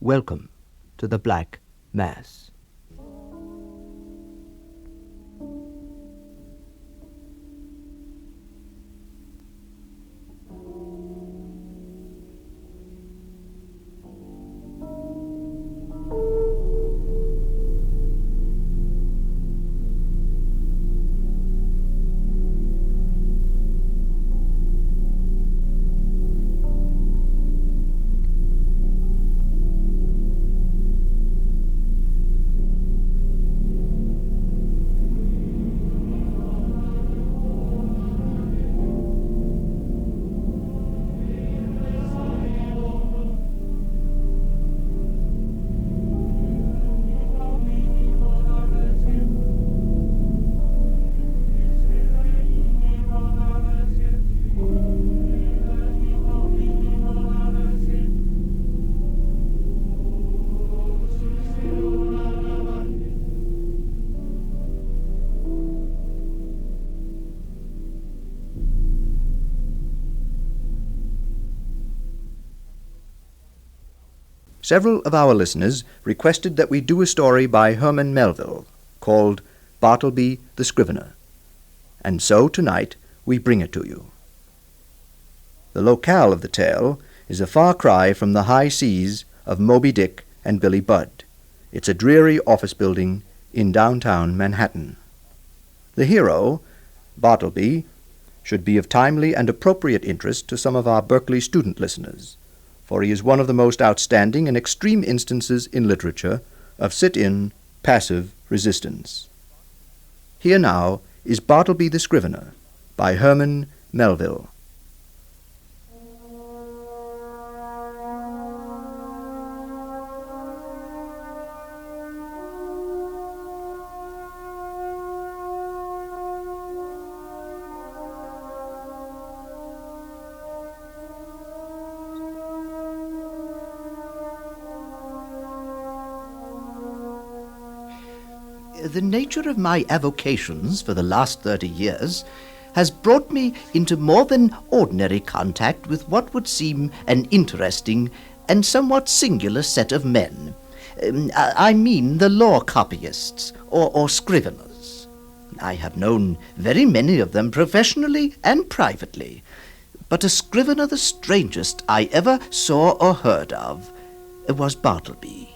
Welcome to the Black Mass. Several of our listeners requested that we do a story by Herman Melville called Bartleby the Scrivener, and so tonight we bring it to you. The locale of the tale is a far cry from the high seas of Moby Dick and Billy Budd. It's a dreary office building in downtown Manhattan. The hero, Bartleby, should be of timely and appropriate interest to some of our Berkeley student listeners, for he is one of the most outstanding and extreme instances in literature of sit-in, passive resistance. Here now is Bartleby the Scrivener by Herman Melville. The nature of my avocations for the last 30 years has brought me into more than ordinary contact with what would seem an interesting and somewhat singular set of men. I mean the law copyists, or scriveners. I have known very many of them professionally and privately, but a scrivener the strangest I ever saw or heard of was Bartleby.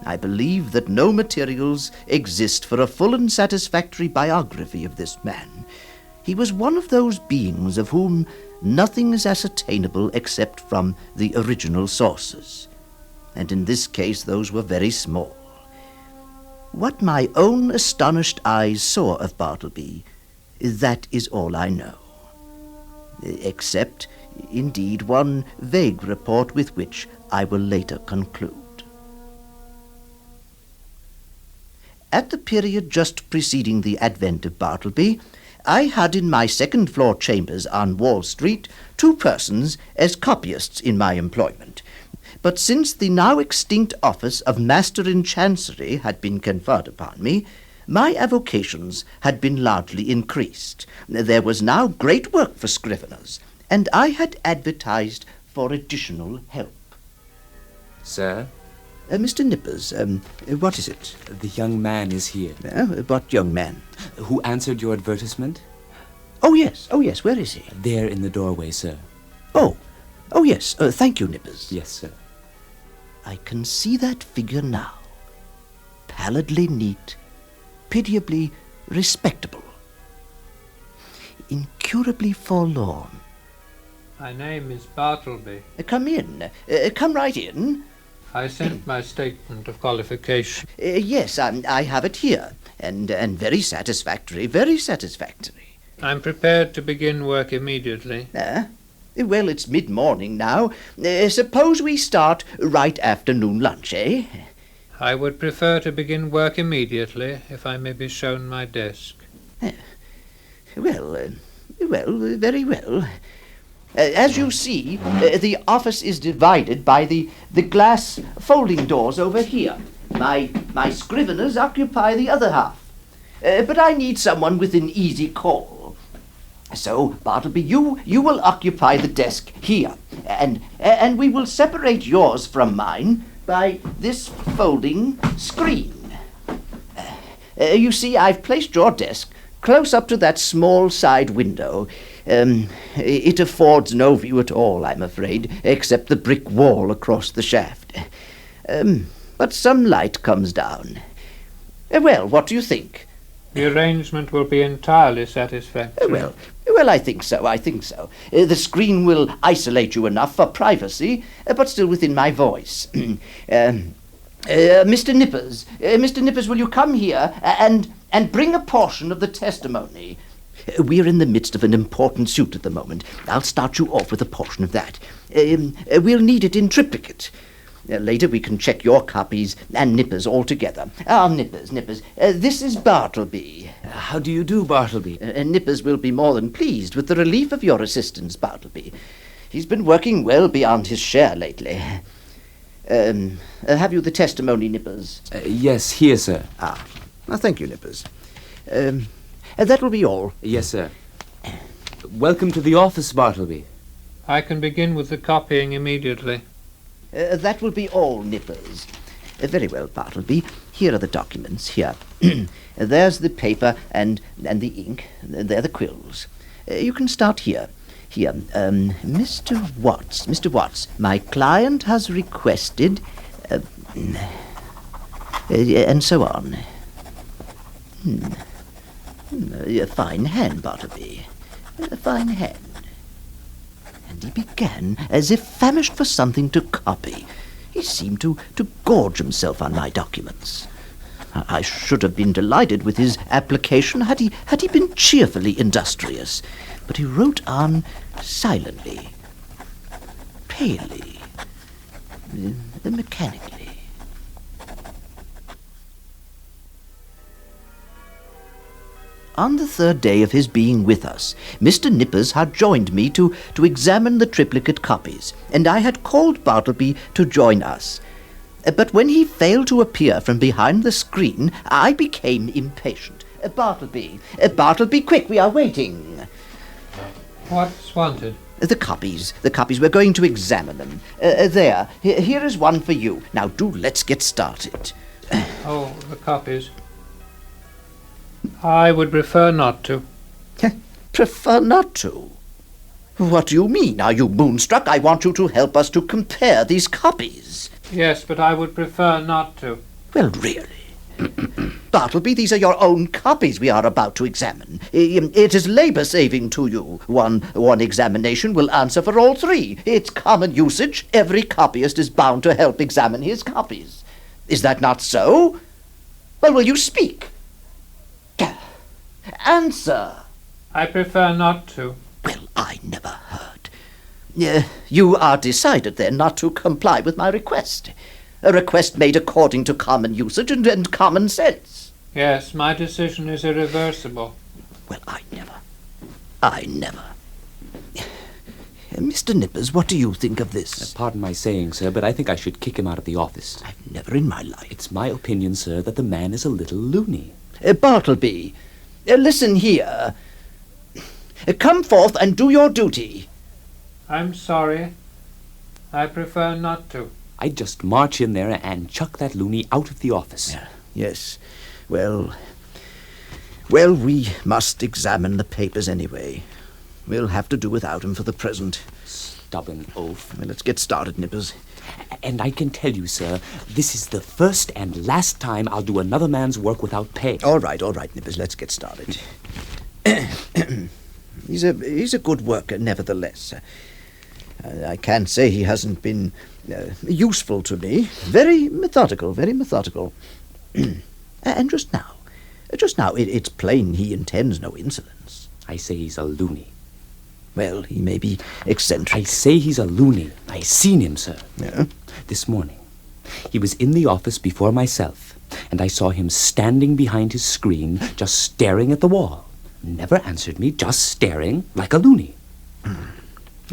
I believe that no materials exist for a full and satisfactory biography of this man. He was one of those beings of whom nothing is ascertainable except from the original sources, and in this case those were very small. What my own astonished eyes saw of Bartleby, that is all I know, except, indeed, one vague report with which I will later conclude. At the period just preceding the advent of Bartleby, I had in my second-floor chambers on Wall Street 2 persons as copyists in my employment. But since the now extinct office of Master in Chancery had been conferred upon me, my avocations had been largely increased. There was now great work for scriveners, and I had advertised for additional help. Sir? Mr. Nippers, what is it? The young man is here. What young man? Who answered your advertisement? Oh, yes, where is he? There in the doorway, sir. Oh, yes, thank you, Nippers. Yes, sir. I can see that figure now. Pallidly neat, pitiably respectable, incurably forlorn. My name is Bartleby. Come in. Come right in. I sent my statement of qualification. Yes, I have it here, and very satisfactory, very satisfactory. I'm prepared to begin work immediately. Well, it's mid-morning now. Suppose we start right after noon lunch, eh? I would prefer to begin work immediately, if I may be shown my desk. Well, very well. As you see, the office is divided by the glass folding doors over here. My scriveners occupy the other half. But I need someone within easy call. So, Bartleby, you will occupy the desk here, and we will separate yours from mine by this folding screen. You see, I've placed your desk close up to that small side window. It affords no view at all, I'm afraid, except the brick wall across the shaft. But some light comes down. Well, what do you think? The arrangement will be entirely satisfactory. Well, I think so. The screen will isolate you enough for privacy, but still within my voice. Mr. Nippers, will you come here and bring a portion of the testimony? We're in the midst of an important suit at the moment. I'll start you off with a portion of that. We'll need it in triplicate. Later we can check your copies and Nippers all together. Nippers, this is Bartleby. How do you do, Bartleby? Nippers will be more than pleased with the relief of your assistance, Bartleby. He's been working well beyond his share lately. Have you the testimony, Nippers? Yes, here, sir. Thank you, Nippers. That will be all. Yes, sir. Welcome to the office, Bartleby. I can begin with the copying immediately. That will be all, Nippers. Very well, Bartleby. Here are the documents. Here. There's the paper and the ink. They're the quills. You can start here. Here. Mr. Watts, my client has requested... and so on. A fine hand, Bartleby. A fine hand. And he began as if famished for something to copy. He seemed to gorge himself on my documents. I should have been delighted with his application had he been cheerfully industrious. But he wrote on silently, palely, mechanically. On the third day of his being with us, Mr. Nippers had joined me to examine the triplicate copies, and I had called Bartleby to join us. But when he failed to appear from behind the screen, I became impatient. Bartleby, quick, we are waiting. What's wanted? The copies. We're going to examine them. Here is one for you. Now let's get started. Oh, the copies. I would prefer not to. Prefer not to? What do you mean? Are you moonstruck? I want you to help us to compare these copies. Yes, but I would prefer not to. Well, really? Bartleby, these are your own copies we are about to examine. It is labor-saving to you. One examination will answer for all three. It's common usage. Every copyist is bound to help examine his copies. Is that not so? Well, will you speak? Answer. I prefer not to. Well, I never heard. You are decided, then, not to comply with my request. A request made according to common usage and common sense. Yes, my decision is irreversible. Well, I never. Mr. Nippers, what do you think of this? Pardon my saying, sir, but I think I should kick him out of the office. I've never in my life. It's my opinion, sir, that the man is a little loony. Bartleby, listen here. Come forth and do your duty. I'm sorry. I prefer not to. I'd just march in there and chuck that loony out of the office. Yes. Well, we must examine the papers anyway. We'll have to do without him for the present. Stubborn oaf. Well, let's get started, Nippers. And I can tell you, sir, this is the first and last time I'll do another man's work without pay. All right, Nippers, let's get started. He's a good worker, nevertheless. I can't say he hasn't been useful to me. Very methodical. And just now, it's plain he intends no insolence. I say he's a loony. Well, he may be eccentric. I say he's a loony. I seen him, sir. Yeah? This morning. He was in the office before myself, and I saw him standing behind his screen, just staring at the wall. Never answered me, just staring like a loony.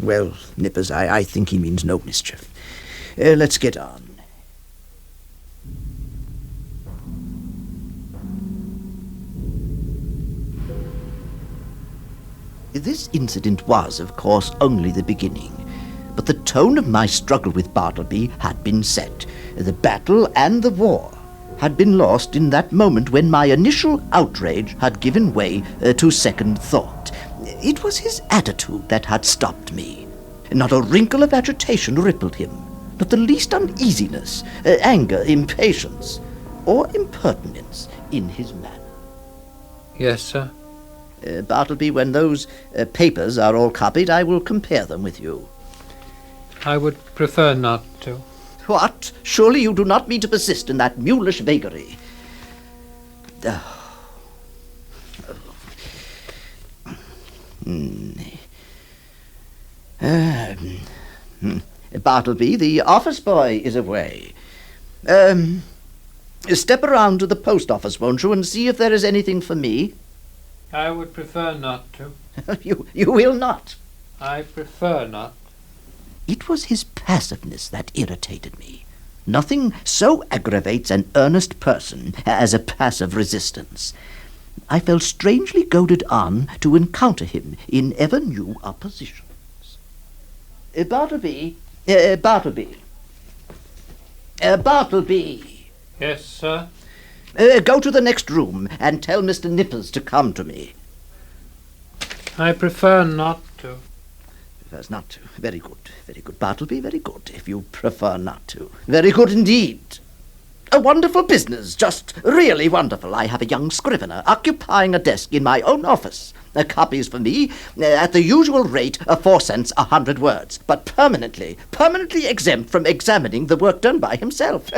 Well, Nippers, I think he means no mischief. Let's get on. This incident was, of course, only the beginning. but the tone of my struggle with Bartleby had been set. The battle and the war had been lost in that moment when my initial outrage had given way to second thought. It was his attitude that had stopped me. Not a wrinkle of agitation rippled him, not the least uneasiness, anger, impatience, or impertinence in his manner. Yes, sir. Bartleby, when those papers are all copied, I will compare them with you. I would prefer not to. What? Surely you do not mean to persist in that mulish vagary. Bartleby, the office boy is away. Step around to the post office, won't you, and see if there is anything for me? I would prefer not to. You will not. I prefer not. It was his passiveness that irritated me. Nothing so aggravates an earnest person as a passive resistance. I felt strangely goaded on to encounter him in ever new oppositions. Bartleby. Bartleby. Yes, sir. Go to the next room and tell Mr. Nippers to come to me. I prefer not to. Prefers not to. Very good. Very good, Bartleby. Very good, if you prefer not to. Very good indeed. A wonderful business. Just really wonderful. I have a young scrivener occupying a desk in my own office. Copies for me at the usual rate of 4 cents 100 words, but permanently exempt from examining the work done by himself.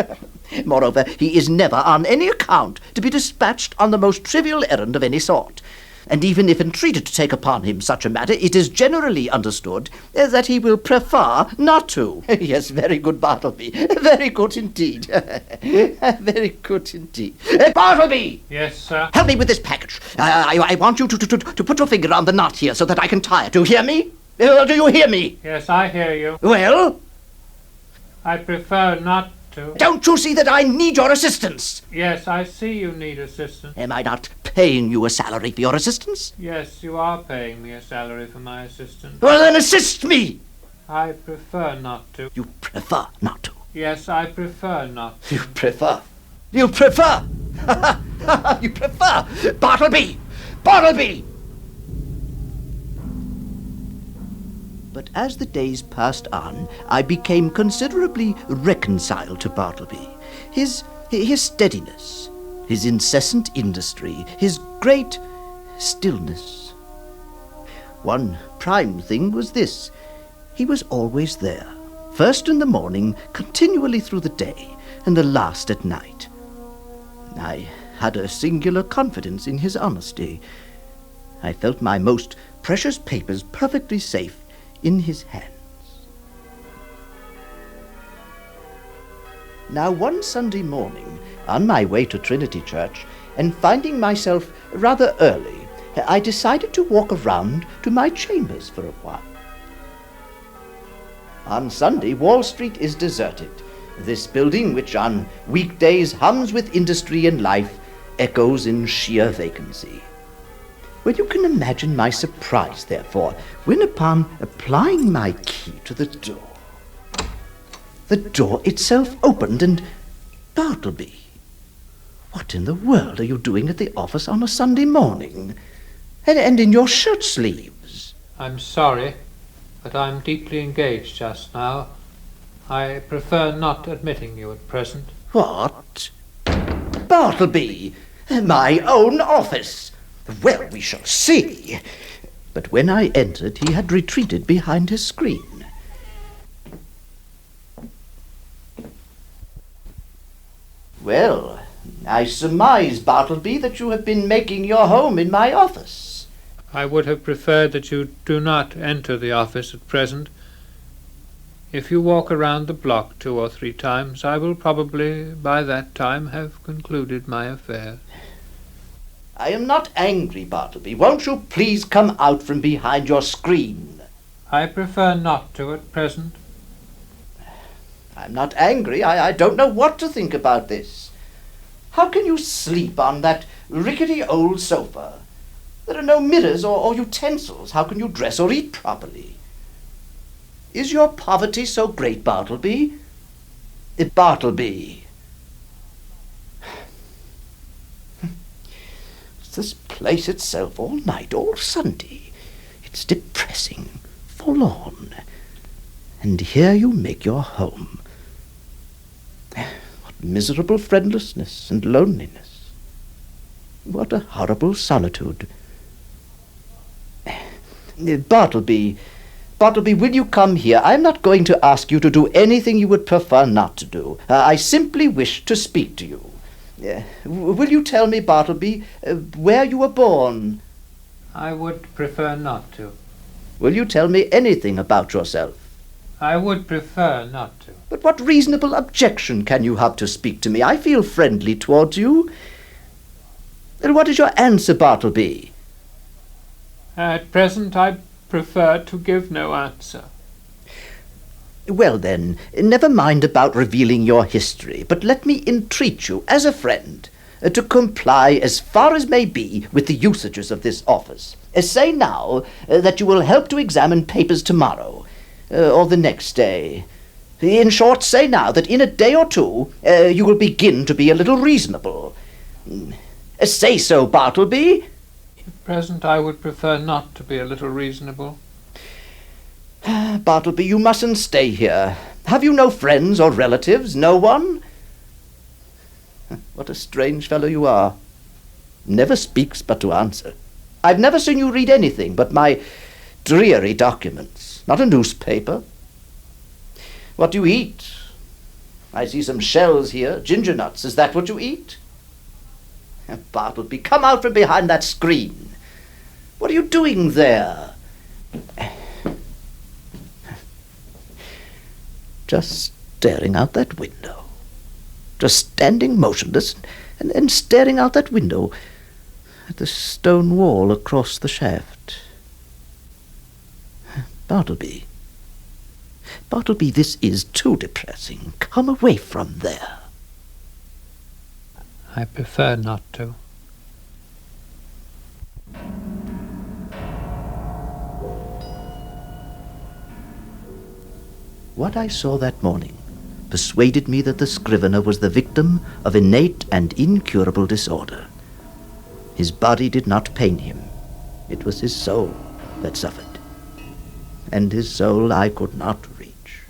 Moreover, he is never on any account to be dispatched on the most trivial errand of any sort. And even if entreated to take upon him such a matter, it is generally understood that he will prefer not to. Yes, very good, Bartleby. Very good indeed. Very good indeed. Bartleby! Yes, sir. Help me with this package. I want you to put your finger on the knot here so that I can tie it. Do you hear me? Do you hear me? Yes, I hear you. Well? I prefer not to. Don't you see that I need your assistance? Yes, I see you need assistance. Am I not paying you a salary for your assistance? Yes, you are paying me a salary for my assistance. Well, then assist me! I prefer not to. You prefer not to. Yes, I prefer not to. You prefer. You prefer. You prefer. Bartleby! Bartleby! But as the days passed on, I became considerably reconciled to Bartleby. His steadiness, his incessant industry, his great stillness. One prime thing was this. He was always there, first in the morning, continually through the day, and the last at night. I had a singular confidence in his honesty. I felt my most precious papers perfectly safe in his hands. Now, one Sunday morning, on my way to Trinity Church, and finding myself rather early, I decided to walk around to my chambers for a while. On Sunday, Wall Street is deserted. This building, which on weekdays hums with industry and life, echoes in sheer vacancy. Well, you can imagine my surprise, therefore, when upon applying my key to the door itself opened, and Bartleby, what in the world are you doing at the office on a Sunday morning? And in your shirt sleeves? I'm sorry, but I'm deeply engaged just now. I prefer not admitting you at present. What? Bartleby! My own office! Well, we shall see. But when I entered, he had retreated behind his screen. Well, I surmise, Bartleby, that you have been making your home in my office. I would have preferred that you do not enter the office at present. If you walk around the block 2 or 3 times, I will probably by that time have concluded my affair. I am not angry, Bartleby. Won't you please come out from behind your screen? I prefer not to at present. I'm not angry. I don't know what to think about this. How can you sleep on that rickety old sofa? There are no mirrors or utensils. How can you dress or eat properly? Is your poverty so great, Bartleby? Bartleby. It's this place itself, all night, all Sunday. It's depressing, forlorn. And here you make your home. What miserable friendlessness and loneliness. What a horrible solitude. Bartleby, will you come here? I'm not going to ask you to do anything you would prefer not to do. I simply wish to speak to you. Will you tell me, Bartleby, where you were born? I would prefer not to. Will you tell me anything about yourself? I would prefer not to. But what reasonable objection can you have to speak to me? I feel friendly towards you. And what is your answer, Bartleby? At present I prefer to give no answer. Well then, never mind about revealing your history, but let me entreat you, as a friend, to comply as far as may be with the usages of this office. Say now that you will help to examine papers tomorrow, or the next day. In short, say now that in a day or two you will begin to be a little reasonable. Say so, Bartleby. At present I would prefer not to be a little reasonable. Bartleby, you mustn't stay here. Have you no friends or relatives? No one? What a strange fellow you are. Never speaks but to answer. I've never seen you read anything but my dreary documents. Not a newspaper. What do you eat? I see some shells here. Ginger nuts. Is that what you eat? Bartleby, come out from behind that screen. What are you doing there? Just staring out that window. Just standing motionless and staring out that window at the stone wall across the shaft. Bartleby, this is too depressing. Come away from there. I prefer not to. What I saw that morning persuaded me that the scrivener was the victim of innate and incurable disorder. His body did not pain him. It was his soul that suffered. And his soul I could not reach.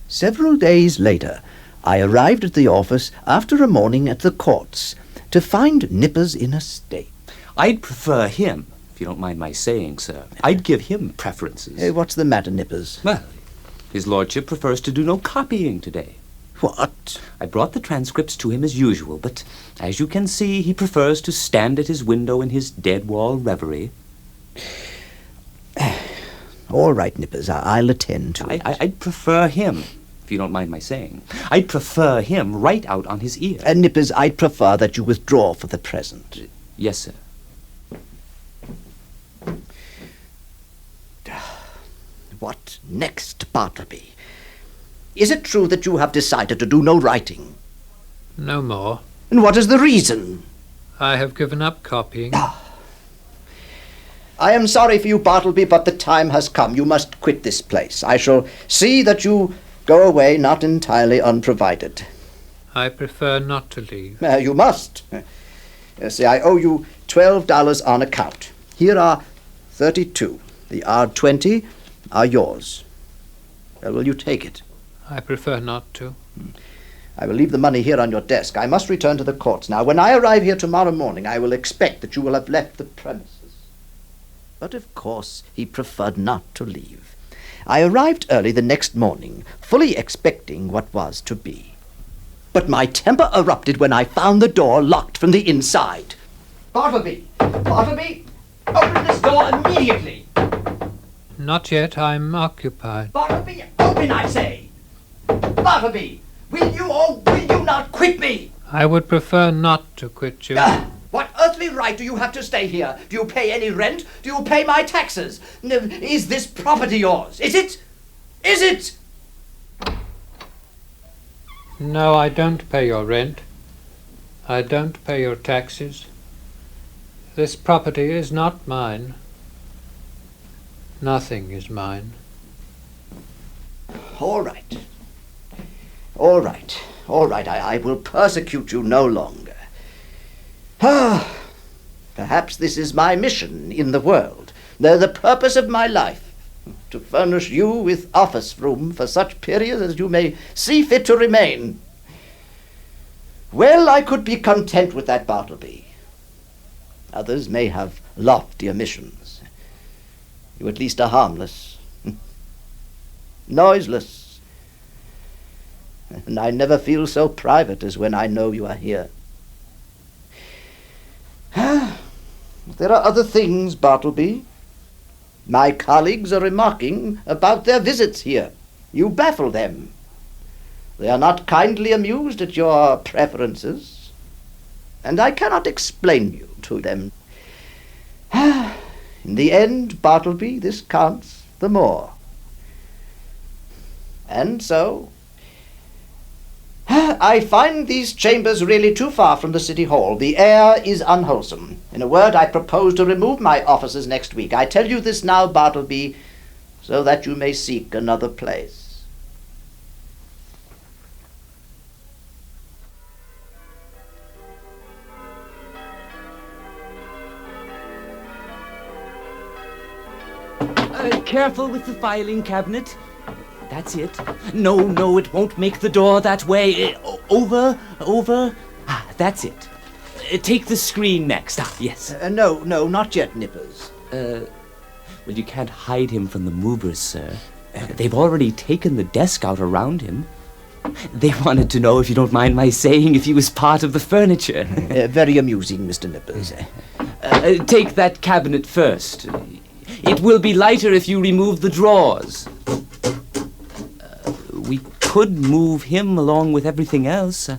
Several days later, I arrived at the office after a morning at the courts to find Nippers in a state. I'd prefer him, if you don't mind my saying, sir. I'd give him preferences. What's the matter, Nippers? Well, his lordship prefers to do no copying today. What? I brought the transcripts to him as usual, but as you can see, he prefers to stand at his window in his dead-wall reverie. All right, Nippers, I'll attend to it. I'd prefer him, if you don't mind my saying. I'd prefer him right out on his ear. Nippers, I'd prefer that you withdraw for the present. Yes, sir. What next, Bartleby? Is it true that you have decided to do no writing? No more. And what is the reason? I have given up copying. I am sorry for you, Bartleby, but the time has come. You must quit this place. I shall see that you go away not entirely unprovided. I prefer not to leave. You must. See, I owe you $12 on account. Here are 32. The odd 20 are yours. Well, will you take it? I prefer not to. I will leave the money here on your desk. I must return to the courts now. When I arrive here tomorrow morning, I will expect that you will have left the premises. But of course he preferred not to leave. I arrived early the next morning, fully expecting what was to be. But my temper erupted when I found the door locked from the inside. Bartleby! Bartleby! Open this door immediately! Not yet. I'm occupied. Bartleby, open, I say! Bartleby, will you or will you not quit me? I would prefer not to quit you. What earthly right do you have to stay here? Do you pay any rent? Do you pay my taxes? Is this property yours? Is it? Is it? No, I don't pay your rent. I don't pay your taxes. This property is not mine. Nothing is mine. All right. All right. All right. I will persecute you no longer. Ah, perhaps this is my mission in the world, the purpose of my life, to furnish you with office room for such period as you may see fit to remain. Well, I could be content with that, Bartleby. Others may have loftier missions. You at least are harmless, noiseless, and I never feel so private as when I know you are here. There are other things, Bartleby. My colleagues are remarking about their visits here. You baffle them. They are not kindly amused at your preferences, and I cannot explain you to them. In the end, Bartleby, this counts the more. And so, I find these chambers really too far from the city hall. The air is unwholesome. In a word, I propose to remove my offices next week. I tell you this now, Bartleby, so that you may seek another place. Careful with the filing cabinet. That's it. No, it won't make the door that way. Over. That's it. Take the screen next. Yes. No, not yet, Nippers. Well, you can't hide him from the movers, sir. They've already taken the desk out around him. They wanted to know, if you don't mind my saying, if he was part of the furniture. Very amusing, Mr. Nippers. Take that cabinet first. It will be lighter if you remove the drawers. We could move him along with everything else.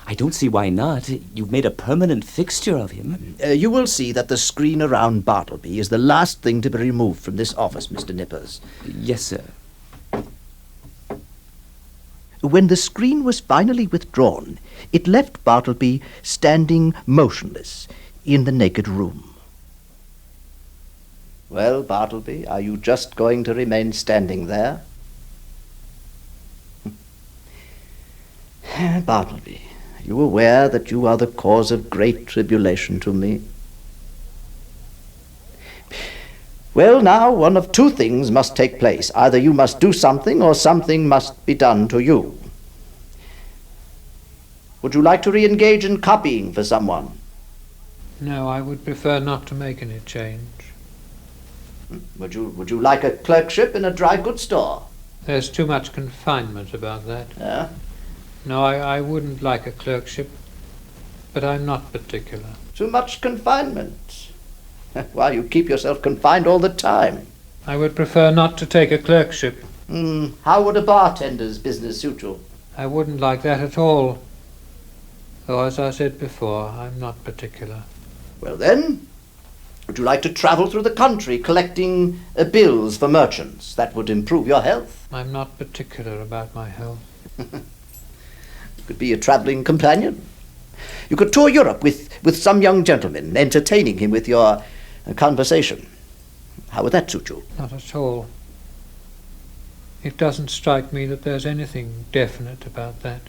I don't see why not. You've made a permanent fixture of him. You will see that the screen around Bartleby is the last thing to be removed from this office, Mr. Nippers. Yes, sir. When the screen was finally withdrawn, it left Bartleby standing motionless in the naked room. Well, Bartleby, are you just going to remain standing there? Bartleby, are you aware that you are the cause of great tribulation to me? Well, now, one of two things must take place. Either you must do something, or something must be done to you. Would you like to re-engage in copying for someone? No, I would prefer not to make any change. Would you like a clerkship in a dry goods store? There's too much confinement about that. Yeah? No, I wouldn't like a clerkship, but I'm not particular. Too much confinement. Why, you keep yourself confined all the time. I would prefer not to take a clerkship. How would a bartender's business suit you? I wouldn't like that at all. Though, as I said before, I'm not particular. Well then, would you like to travel through the country collecting bills for merchants? That would improve your health. I'm not particular about my health. You could be a traveling companion. You could tour Europe with some young gentleman, entertaining him with your conversation. How would that suit you? Not at all. It doesn't strike me that there's anything definite about that.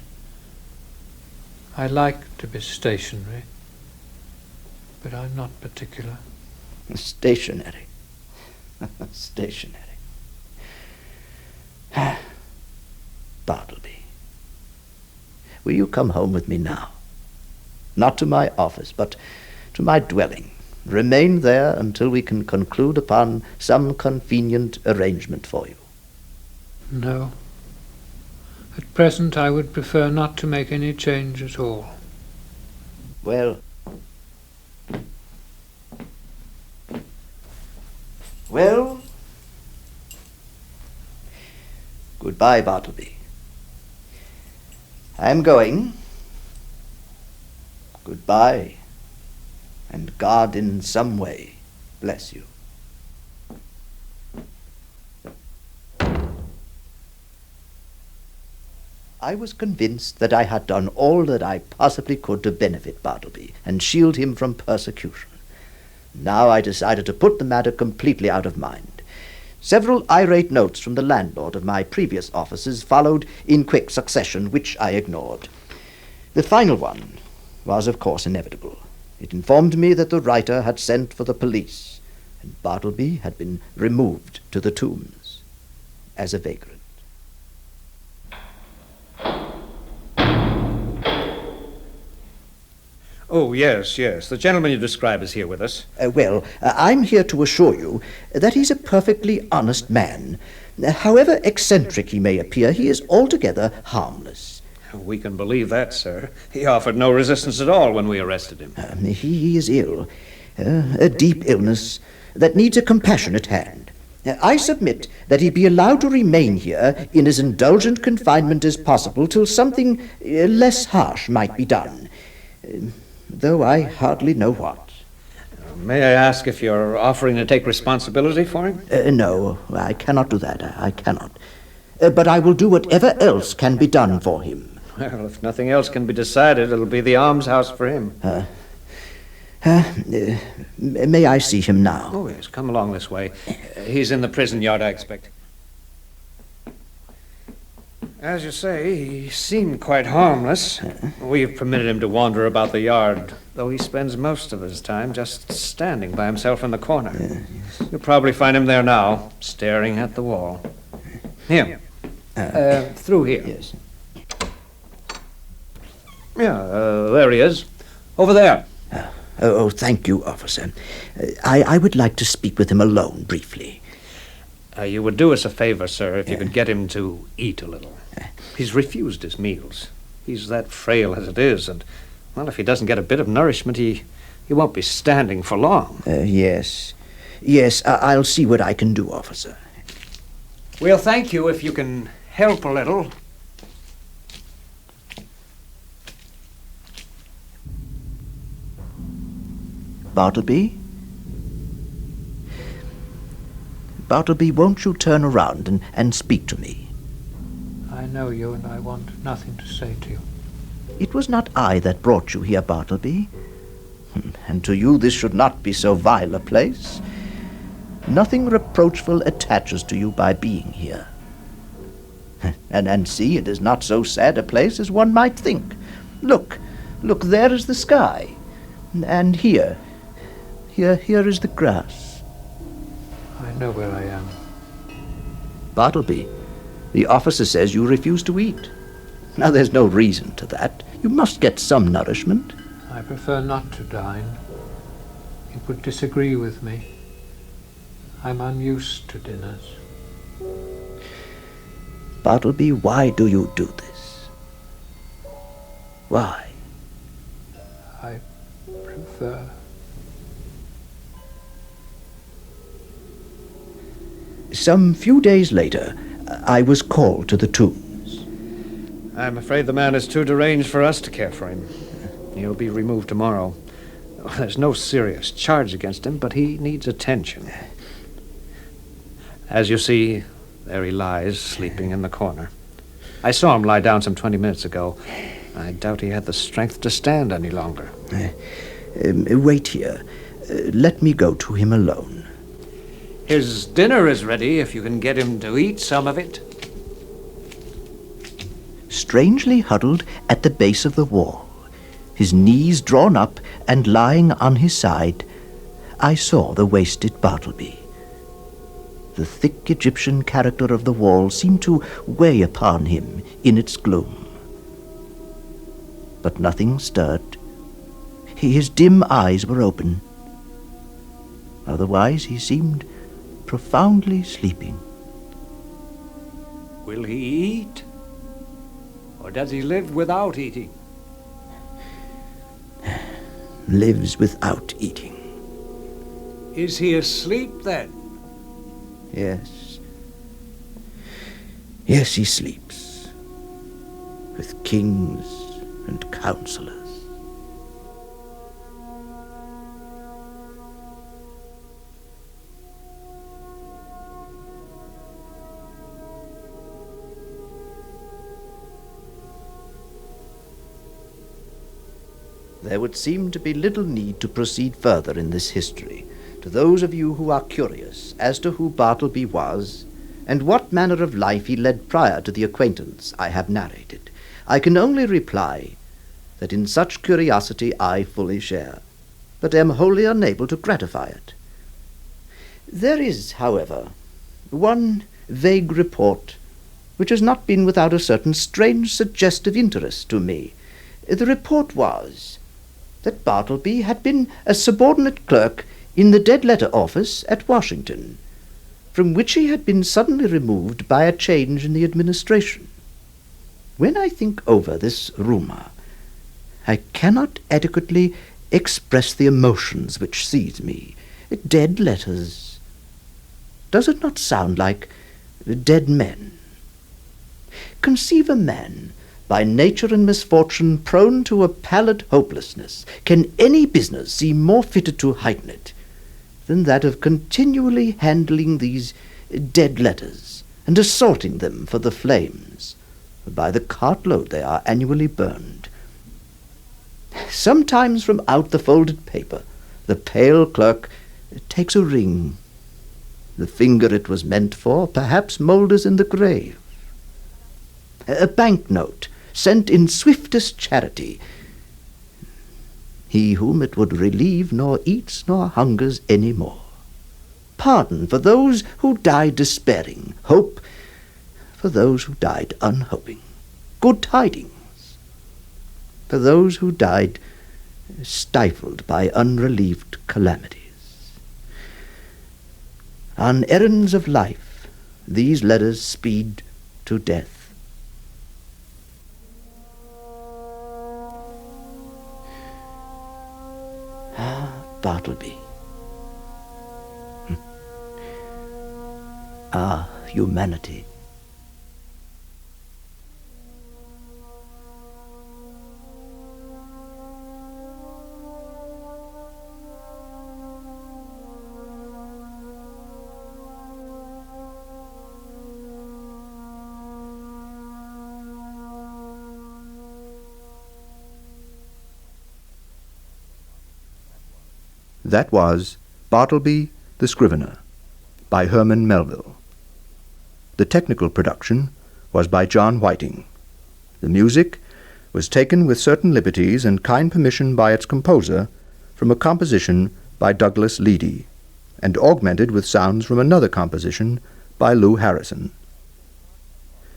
I like to be stationary, but I'm not particular. Stationary. Stationary. Bartleby, will you come home with me now? Not to my office, but to my dwelling. Remain there until we can conclude upon some convenient arrangement for you. No. At present, I would prefer not to make any change at all. Well, goodbye, Bartleby. I am going. Goodbye, and God in some way bless you. I was convinced that I had done all that I possibly could to benefit Bartleby and shield him from persecution. Now I decided to put the matter completely out of mind. Several irate notes from the landlord of my previous offices followed in quick succession, which I ignored. The final one was, of course, inevitable. It informed me that the writer had sent for the police, and Bartleby had been removed to the Tombs as a vagrant. Oh, yes. The gentleman you describe is here with us. I'm here to assure you that he's a perfectly honest man. However eccentric he may appear, he is altogether harmless. We can believe that, sir. He offered no resistance at all when we arrested him. He is ill, a deep illness that needs a compassionate hand. I submit that he be allowed to remain here in as indulgent confinement as possible till something less harsh might be done. Though I hardly know what. May I ask if you're offering to take responsibility for him? No, I cannot do that. I cannot. But I will do whatever else can be done for him. Well, if nothing else can be decided, it'll be the almshouse for him. May I see him now? Oh, yes, come along this way. He's in the prison yard, I expect. As you say, he seemed quite harmless. We've permitted him to wander about the yard, though he spends most of his time just standing by himself in the corner. Yes. You'll probably find him there now, staring at the wall. Him. Through here. Yes. Yeah, there he is. Over there. Thank you, officer. I would like to speak with him alone, briefly. You would do us a favor, sir, if you could get him to eat a little. He's refused his meals. He's that frail as it is, and, well, if he doesn't get a bit of nourishment, he won't be standing for long. Yes, I'll see what I can do, officer. We'll thank you if you can help a little. Bartleby? Bartleby, won't you turn around and speak to me? I know you, and I want nothing to say to you. It was not I that brought you here, Bartleby. And to you this should not be so vile a place. Nothing reproachful attaches to you by being here. And see, it is not so sad a place as one might think. Look, there is the sky. And here is the grass. I know where I am. Bartleby, the officer says you refuse to eat. Now, there's no reason to that. You must get some nourishment. I prefer not to dine. It would disagree with me. I'm unused to dinners. Bartleby, why do you do this? Why? I prefer... Some few days later, I was called to the Tombs. I'm afraid the man is too deranged for us to care for him. He'll be removed tomorrow. There's no serious charge against him, but he needs attention. As you see, there he lies, sleeping in the corner. I saw him lie down some 20 minutes ago. I doubt he had the strength to stand any longer. Wait here. Let me go to him alone. His dinner is ready, if you can get him to eat some of it. Strangely huddled at the base of the wall, his knees drawn up and lying on his side, I saw the wasted Bartleby. The thick Egyptian character of the wall seemed to weigh upon him in its gloom. But nothing stirred. His dim eyes were open. Otherwise, he seemed profoundly sleeping. Will he eat? Or does he live without eating? Lives without eating. Is he asleep, then? Yes. Yes, he sleeps. With kings and counselors. There would seem to be little need to proceed further in this history, To those of you who are curious as to who Bartleby was, and what manner of life he led prior to the acquaintance I have narrated, I can only reply that in such curiosity I fully share, but am wholly unable to gratify it. There is, however, one vague report which has not been without a certain strange suggestive interest to me. The report was that Bartleby had been a subordinate clerk in the dead letter office at Washington, from which he had been suddenly removed by a change in the administration. When I think over this rumor, I cannot adequately express the emotions which seize me. Dead letters. Does it not sound like dead men? Conceive a man, by nature and misfortune prone to a pallid hopelessness. Can any business seem more fitted to heighten it than that of continually handling these dead letters and assorting them for the flames? By the cartload they are annually burned. Sometimes from out the folded paper the pale clerk takes a ring. The finger it was meant for perhaps moulders in the grave. A banknote sent in swiftest charity. He whom it would relieve nor eats nor hungers any more. Pardon for those who died despairing. Hope for those who died unhoping. Good tidings for those who died stifled by unrelieved calamities. On errands of life, these letters speed to death. Bartleby. Our humanity. That was Bartleby the Scrivener by Herman Melville. The technical production was by John Whiting. The music was taken with certain liberties and kind permission by its composer from a composition by Douglas Leedy, and augmented with sounds from another composition by Lou Harrison.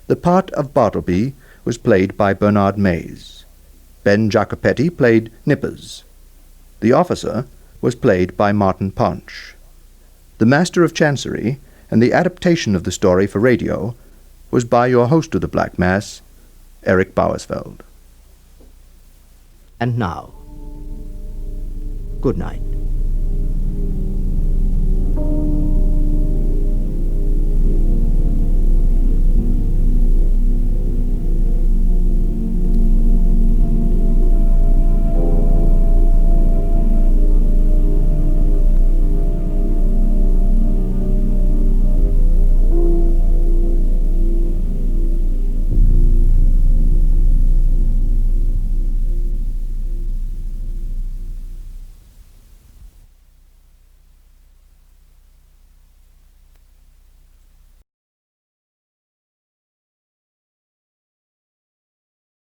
The part of Bartleby was played by Bernard Mays. Ben Jacopetti played Nippers. The officer was played by Martin Punch. The Master of Chancery and the adaptation of the story for radio was by your host of the Black Mass, Eric Bowersfeld. And now, good night.